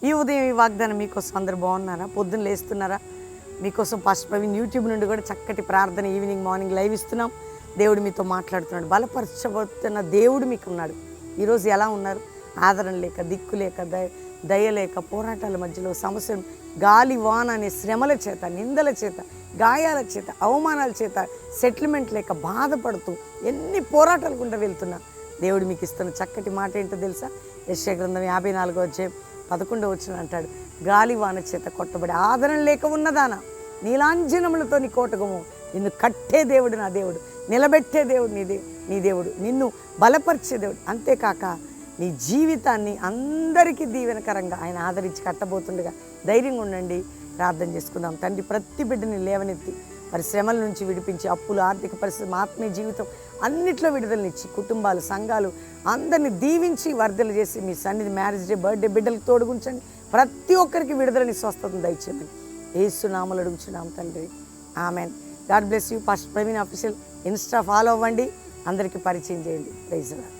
ఈ ఉదయం ఈ వాగ్దానం మీకోసం అందరు బాగున్నారా? పొద్దున్న లేస్తున్నారా? మీకోసం పాస్టర్ ప్రవీణ్ యూట్యూబ్ నుండి కూడా చక్కటి ప్రార్థన ఈవినింగ్ మార్నింగ్ లైవ్ ఇస్తున్నాం. దేవుడు మీతో మాట్లాడుతున్నాడు. బలపరచబోతున్న దేవుడు మీకు ఉన్నాడు. ఈరోజు ఎలా ఉన్నారు? ఆదరణ లేక, దిక్కు లేక, దయ లేక, పోరాటాల మధ్యలో, సమస్యలు, గాలి వాన అనే శ్రమల చేత, నిందల చేత, గాయాల చేత, అవమానాల చేత, సెటిల్మెంట్ లేక బాధపడుతూ ఎన్ని పోరాటాలు గుండా వెళ్తున్నా దేవుడు మీకు ఇస్తున్న చక్కటి మాట ఏంటో తెలుసా? యెషయా గ్రంథం 54:11 అంటాడు, గాలి వాన చేత కొట్టబడి ఆదరణ లేక ఉన్నదానా, నీలాంజనములతో నీ కోటగము, నిన్ను కట్టే దేవుడు నా దేవుడు, నిలబెట్టే దేవుడు నీ దేవుడు, నిన్ను బలపరిచే దేవుడు. అంతేకాక నీ జీవితాన్ని అందరికీ దీవెనకరంగా ఆయన ఆదరించి కట్టబోతుండగా ధైర్యంగా ఉండండి. ప్రార్థన చేసుకుందాం. తండ్రి, ప్రతి బిడ్డని లేవనెత్తి మరి శ్రమల నుంచి విడిపించి, అప్పులు, ఆర్థిక పరిస్థితి, ఆత్మీయ జీవితం అన్నిట్లో విడుదలనిచ్చి, కుటుంబాలు, సంఘాలు అందరినీ దీవించి వర్ధలు చేసి మీ సన్నిధి, మ్యారేజ్ డే, బర్త్డే బిడ్డలకు తోడుగుంచండి. ప్రతి ఒక్కరికి విడుదలని, స్వస్థతను దయచేయండి. యేసు నామములో అడుగుచున్నాం తండ్రి, amen. God bless you. Pastor Praveen official insta follow అవ్వండి, అందరికీ పరిచయం చేయండి. Praise lord.